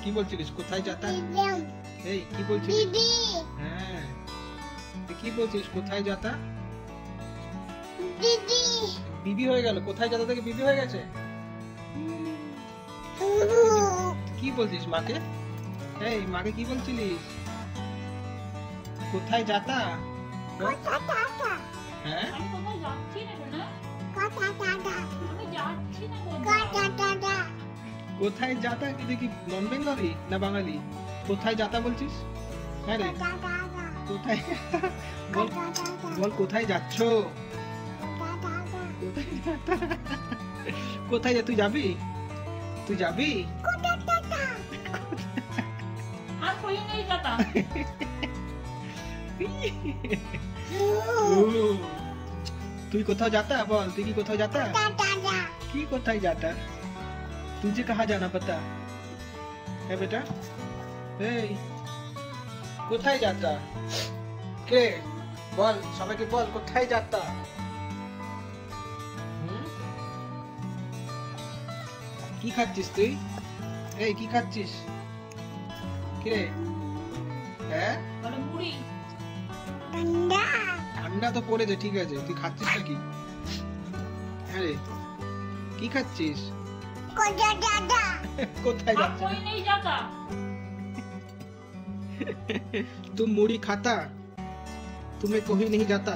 কি বলছিলিস? কোথায় যাতা? এই কি বলছিস? হ্যাঁ, তুই কি বলছিস? কোথায় যাতা? বিবি হয়ে গেল। কোথায় যাতা থেকে বিবি হয়ে গেছে? কি বলছিস মাকে? এই মাকে কি বলছিলিস? কোথায় যাতা? হ্যাঁ, কোথায় যাতা? কি দেখি নন বেঙ্গলি না বাঙালি? কোথায় যাতা বলছিস? হ্যাঁ রে, কোথায়? বল বল কোথায় যাচ্ছ? কোথায় যা? তুই যাবি? তুই যাবি? তুই কোথাও जाता? বল তুই কি কোথাও जाता? কি কোথায় जाता? तुझे कहाँ जाना पता है बेटा? এই কোথায় যাতা? কে বল, সবাইকে বল কোথায় যাতা? কি খাচ্ছিস তুই? এই কি খাচ্ছিস? কি রে? হ্যাঁ, মুড়ি। ঠান্ডা তো পড়েছে, ঠিক আছে, তুই খাচ্ছিস নাকি? হ্যাঁ রে, কি খাচ্ছিস? কোথায় যাচ্ছিস? तुम मुड़ी खाता? तुम्हें कहीं नहीं जाता?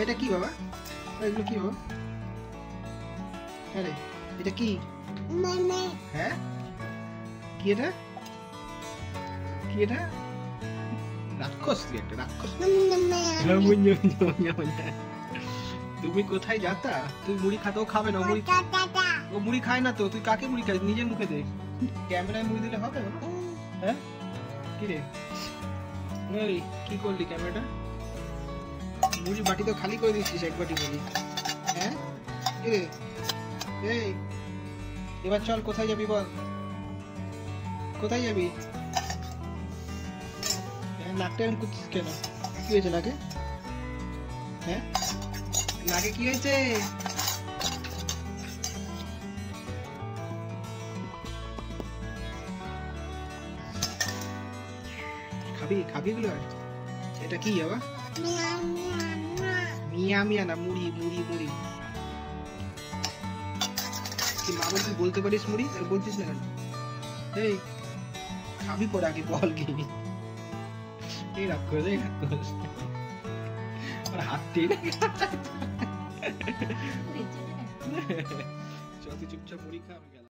এটা কি বাবা? এগুলো কি বাবা? আরে এটা কি? হ্যাঁ, কি এটা? কি এটা? রাক্ষস, তুই একটা রাক্ষস। তুমি কোথায় যাতা? তুই মুড়ি খাতেও খাবে না। মুড়ি ও মুড়ি খায় না তো, তুই কাকে মুড়ি খাস? নিজের মুখে দেখ। ক্যামেরায় মুড়ি দিলে হবে না? হ্যাঁ, কি রে? এই কি করলি? ক্যামেরাটা মুড়ি বাটি তো খালি করে দিচ্ছিস, এক বাটি মুড়ি। হ্যাঁ, কি রে? এই এবার চল, কোথায় যাবি বল? কোথায় যাবি? নাকটা এরকম করছিস কেন? কি হয়েছে নাকে? হ্যাঁ, নাকে কি হয়েছে? খাবি খাবি গুলো? এটা কি বাবা? মিয়া মিয়া না, মুড়ি মুড়ি মুড়ি। কি মা বলছিস? বলতে পারিস মুড়ি, বলছিস না কেন? এই খাবি পরে, আগে বল কি? এই রাক্ষস, এই রাক্ষস হাত টেনে চল, তুই চুপচাপ মুড়ি খা, আমি গেলাম।